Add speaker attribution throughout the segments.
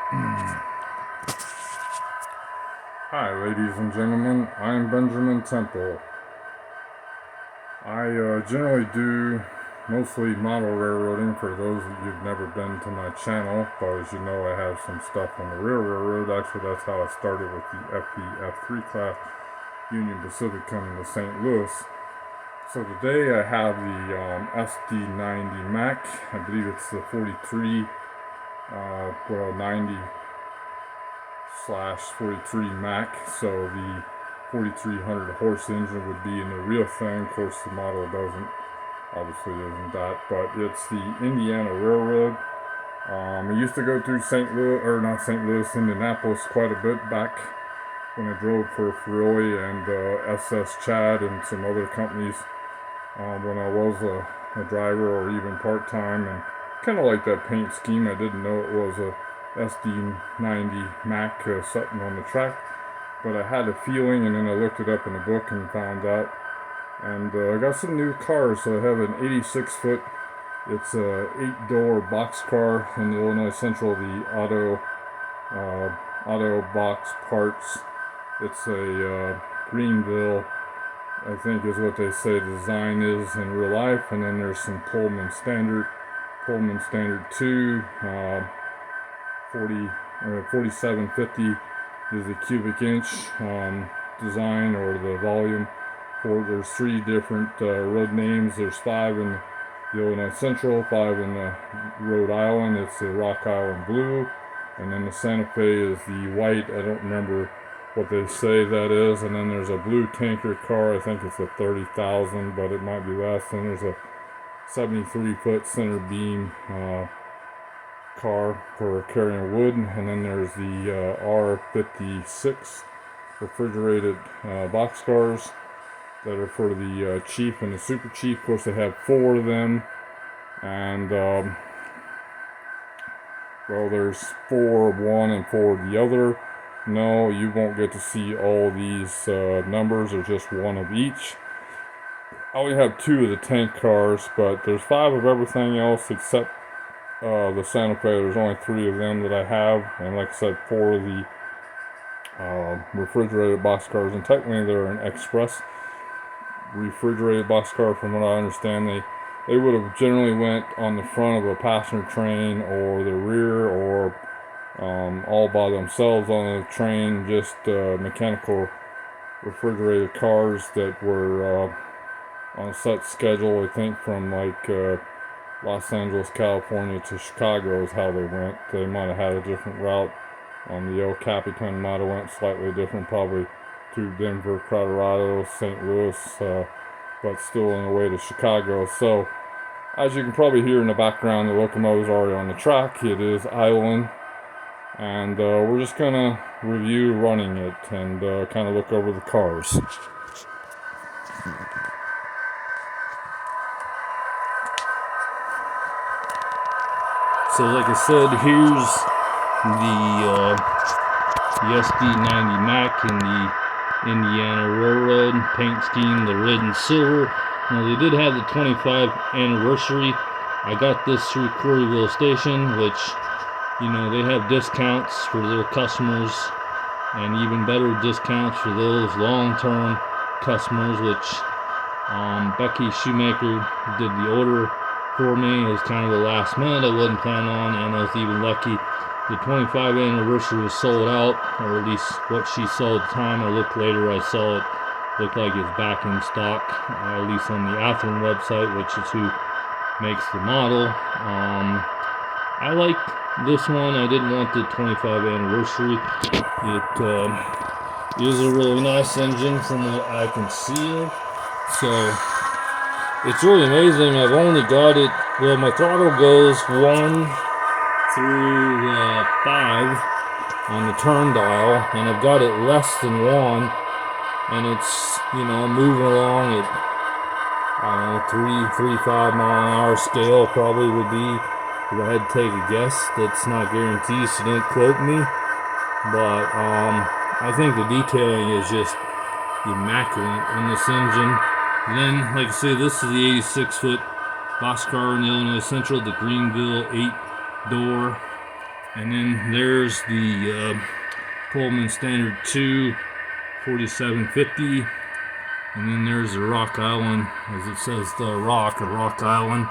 Speaker 1: Hi, ladies and gentlemen. I am Benjamin Temple. I generally do mostly model railroading for those of you who've never been to my channel, but as you know, I have some stuff on the real railroad. Actually, that's how I started with the F3 class Union Pacific coming to St. Louis. So today I have the SD90 Mac. I believe it's the 43, 90/43 Mac. So the 4,300 horse engine would be in the real thing. Of course, the model obviously isn't that, but it's the Indiana Railroad. I used to go through St. Louis, or not St. Louis, Indianapolis quite a bit back when I drove for Ferroi and SS Chad and some other companies when I was a driver or even part-time, and kind of like that paint scheme. I didn't know it was a SD90 Mac sitting on the track, but I had a feeling, and then I looked it up in a book and found out. And I got some new cars. So I have an 86-foot, it's a 8-door boxcar in the Illinois Central, the auto box parts. It's a Greenville, I think is what they say the design is in real life. And then there's some Pullman Standard 2, 4750 is the cubic inch design, or the volume. There's 3 different road names. There's 5 in the Illinois Central, 5 in the Rhode Island. It's the Rock Island Blue, and then the Santa Fe is the white. I don't remember what they say that is. And then there's a blue tanker car. I think it's a 30,000, but it might be less. And there's a 73-foot center beam car for carrying wood. And then there's the R56 refrigerated boxcars that are for the chief and the super chief. Of course, they have 4 of them, and well, there's 4 of one and 4 of the other. No, you won't get to see all these numbers. There's just 1 of each. I only have 2 of the tank cars, but there's 5 of everything else except the Santa Fe. There's only 3 of them that I have, and like I said, 4 of the refrigerated boxcars, and technically they're an express refrigerated boxcar. From what I understand, they would have generally went on the front of a passenger train or the rear, or all by themselves on the train, just mechanical refrigerated cars that were on a set schedule. I think from like Los Angeles, California to Chicago is how they went. They might have had a different route. The El Capitan might have went slightly different, probably through Denver, Colorado, St. Louis, but still on the way to Chicago. So, as you can probably hear in the background, the locomotive is already on the track. It is idling, and we're just gonna review running it and kind of look over the cars. So, like I said, here's the SD90 Mac and the Indiana Railroad paint scheme, the red and silver. Now, they did have the 25th anniversary. I got this through Coreyville Station, which, you know, they have discounts for their customers, and even better discounts for those long-term customers, which Becky Shoemaker did the order for me. It was kind of the last minute. I wasn't planning on, and I was even lucky. The 25th anniversary was sold out, or at least what she saw at the time. I looked later, I saw it looked like it's back in stock, at least on the Athearn website, which is who makes the model. I like this one. I didn't want the 25th anniversary. It is a really nice engine from what I can see. So it's really amazing. I've only got it, well, my throttle goes 1 through 5 on the turn dial, and I've got it less than 1, and it's, you know, moving along at, I don't know, 3-5 mile an hour scale probably would be, if I had to take a guess. That's not guaranteed, so don't quote me, but I think the detailing is just immaculate on this engine. Then, like I say, this is the 86-foot boxcar in the Illinois Central, the Greenville 8-door And then there's the Pullman Standard 2 4750. And then there's the Rock Island, as it says, the Rock or Rock Island.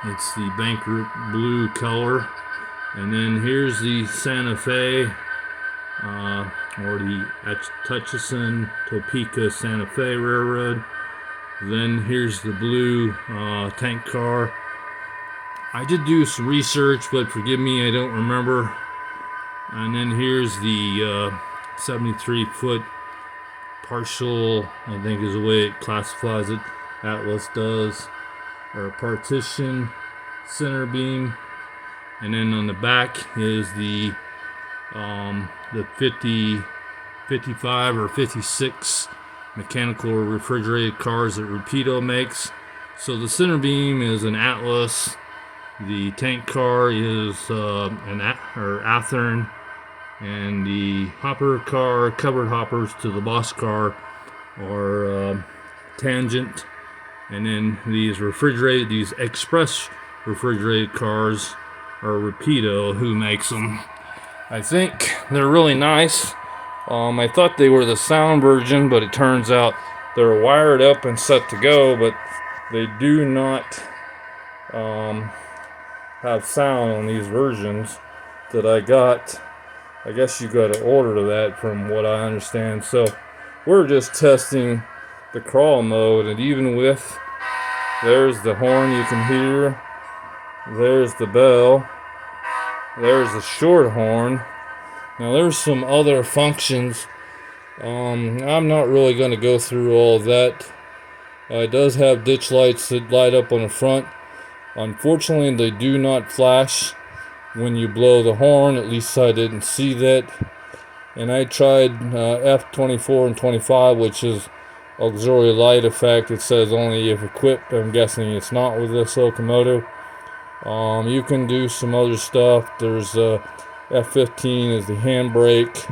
Speaker 1: It's the Bankrupt blue color. And then here's the Santa Fe, or the Atchison, Topeka, Santa Fe Railroad. Then here's the blue tank car. I did do some research, but forgive me, I don't remember. And then here's the 73-foot partial, I think is the way it classifies it, Atlas does, or partition center beam. And then on the back is the 50, 55 or 56 mechanical refrigerated cars that Rapido makes. So the center beam is an Atlas. The tank car is an Athearn, and the hopper car, covered hoppers to the boss car, are Tangent. And then these express refrigerated cars are Rapido, who makes them. I think they're really nice. I thought they were the sound version, but it turns out they're wired up and set to go, but they do not have sound on these versions that I got. I guess you got to order that from what I understand. So we're just testing the crawl mode, and even with, there's the horn you can hear, there's the bell, there's the short horn. Now there's some other functions. I'm not really going to go through all of that. It does have ditch lights that light up on the front. Unfortunately, they do not flash when you blow the horn. At least I didn't see that. And I tried F24 and 25, which is auxiliary light effect. It says only if equipped. I'm guessing it's not with this locomotive. You can do some other stuff. There's F15 is the handbrake.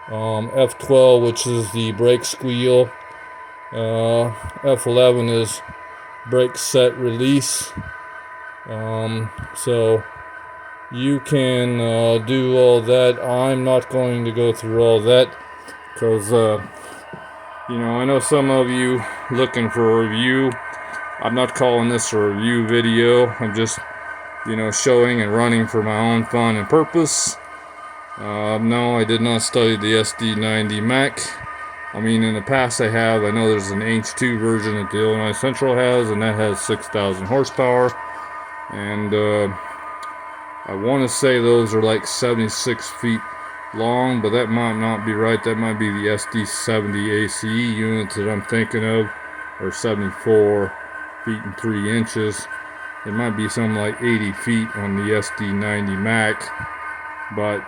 Speaker 1: F12, which is the brake squeal. F11 is brake set release. So you can do all that. I'm not going to go through all that because I know some of you looking for a review. I'm not calling this a review video. I'm just showing and running for my own fun and purpose. No, I did not study the SD90 Mac. I mean, in the past I have. I know there's an H2 version that the Illinois Central has, and that has 6,000 horsepower. And I want to say those are like 76 feet long, but that might not be right. That might be the SD90 ACE units that I'm thinking of, or 74 feet and 3 inches. It might be something like 80 feet on the SD90 Mac, but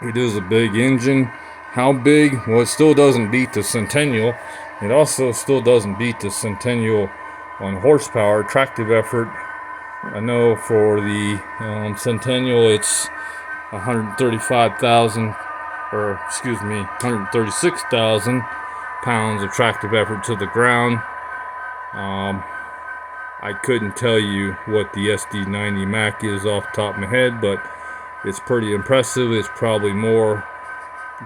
Speaker 1: it is a big engine. How big? Well, it still doesn't beat the Centennial. It also still doesn't beat the Centennial on horsepower, tractive effort. I know for the Centennial it's 136,000 pounds of tractive effort to the ground. I couldn't tell you what the SD90 Mac is off the top of my head, but it's pretty impressive. It's probably more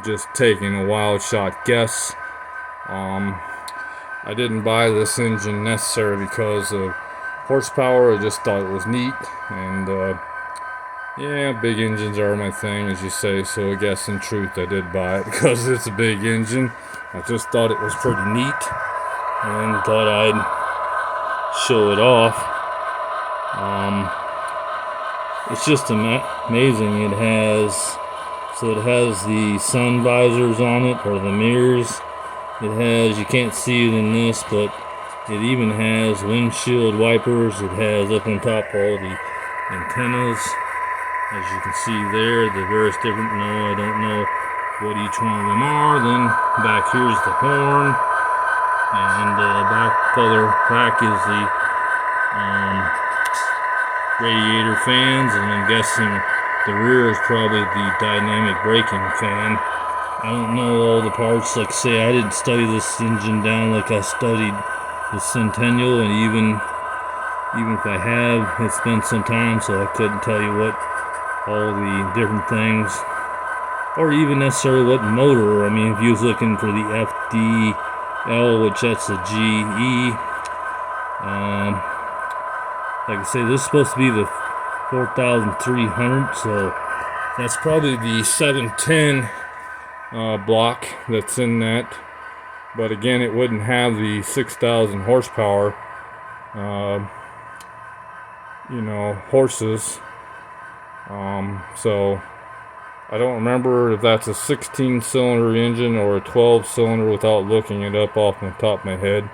Speaker 1: just taking a wild shot guess. I didn't buy this engine necessarily because of horsepower. I just thought it was neat, and yeah, big engines are my thing, as you say, so I guess in truth I did buy it because it's a big engine. I just thought it was pretty neat and thought I'd show it off. It's just amazing. It has the sun visors on it, or the mirrors. It has, you can't see it in this, but it even has windshield wipers. It has up on top all the antennas, as you can see there, the various different, no, I don't know what each one of them are. Then back here's the horn, and further back is the radiator fans, and I'm guessing the rear is probably the dynamic braking fan. I don't know all the parts. Like I say, I didn't study this engine down like I studied the Centennial, and even if I have, it's been some time, so I couldn't tell you what all the different things, or even necessarily what motor. I mean, if you was looking for the FDL, which that's a GE, like I say, this is supposed to be the 4,300, so that's probably the 710 block that's in that. But again, it wouldn't have the 6,000 horsepower, horses. So I don't remember if that's a 16-cylinder engine or a 12-cylinder without looking it up off the top of my head.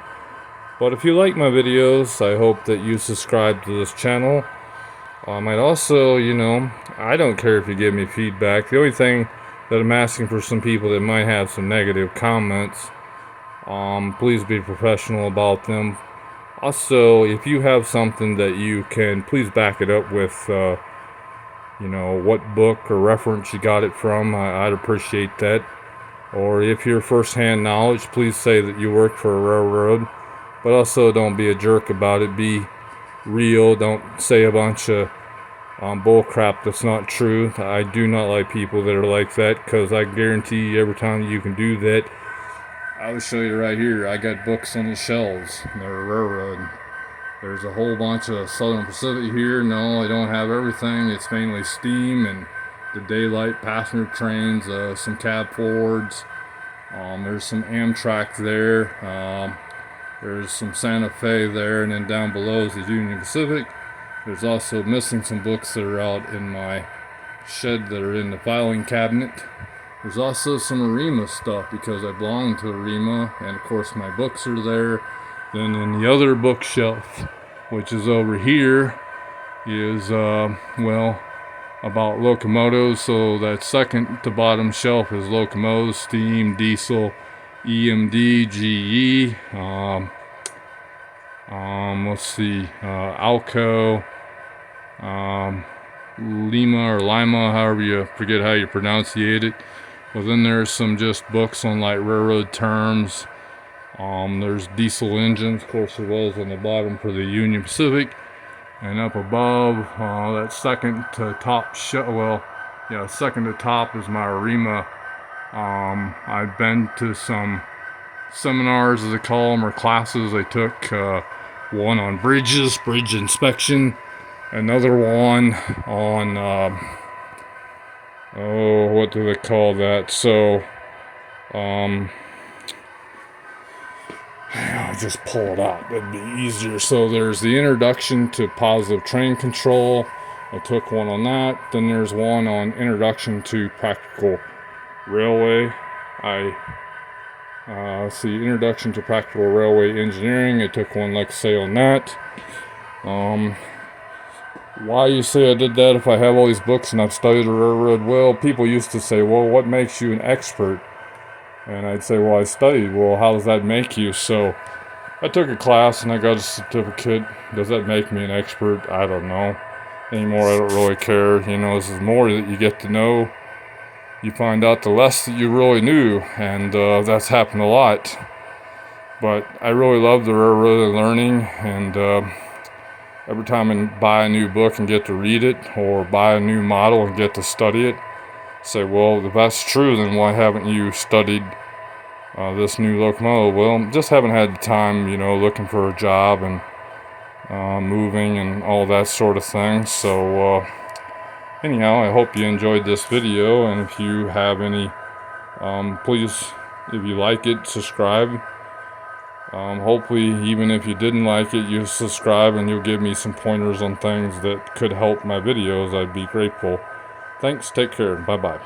Speaker 1: But if you like my videos, I hope that you subscribe to this channel. I might also, I don't care if you give me feedback. The only thing that I'm asking for some people that might have some negative comments, please be professional about them. Also, if you have something that you can, please back it up with, what book or reference you got it from. I'd appreciate that. Or if you're first-hand knowledge, please say that you work for a railroad. But also, don't be a jerk about it. Be real. Don't say a bunch of bull crap that's not true. I do not like people that are like that, because I guarantee you every time you can do that, I'll show you right here. I got books on the shelves. They're a railroad. There's a whole bunch of Southern Pacific here. No, I don't have everything. It's mainly steam and the daylight passenger trains, some cab Fords. There's some Amtrak there. There's some Santa Fe there, and then down below is the Union Pacific. There's also missing some books that are out in my shed that are in the filing cabinet. There's also some ARIMA stuff because I belong to ARIMA, and of course my books are there. Then in the other bookshelf, which is over here, is about locomotives. So that second to bottom shelf is locomotives, steam, diesel, E.M.D, GE, let's see, Alco, Lima, however you forget how you pronunciate it. Well, then there's some just books on like railroad terms. There's diesel engines, of course there was on the bottom for the Union Pacific. And up above, that second to top second to top is my ARIMA. I've been to some seminars, as they call them, or classes. I took one on bridge inspection, another one on what do they call that? So I'll just pull it out, that'd be easier. So there's the introduction to positive train control. I took one on that. Then there's one on introduction to practical railway. Introduction to practical railway engineering. I took one, like I say, on that. Why you say I did that if I have all these books and I've studied the railroad? Well, people used to say, well, what makes you an expert? And I'd say, well, I studied. Well, how does that make you? So I took a class and I got a certificate. Does that make me an expert? I don't know. Anymore, I don't really care. This is more that you get to know. You find out the less that you really knew, and that's happened a lot. But I really love the railroad learning, and every time I buy a new book and get to read it, or buy a new model and get to study it, say, well, if that's true, then why haven't you studied this new locomotive? Well, just haven't had the time, looking for a job and moving and all that sort of thing. So anyhow, I hope you enjoyed this video, and if you have any, please, if you like it, subscribe. Hopefully, even if you didn't like it, you subscribe and you'll give me some pointers on things that could help my videos. I'd be grateful. Thanks, take care, bye-bye.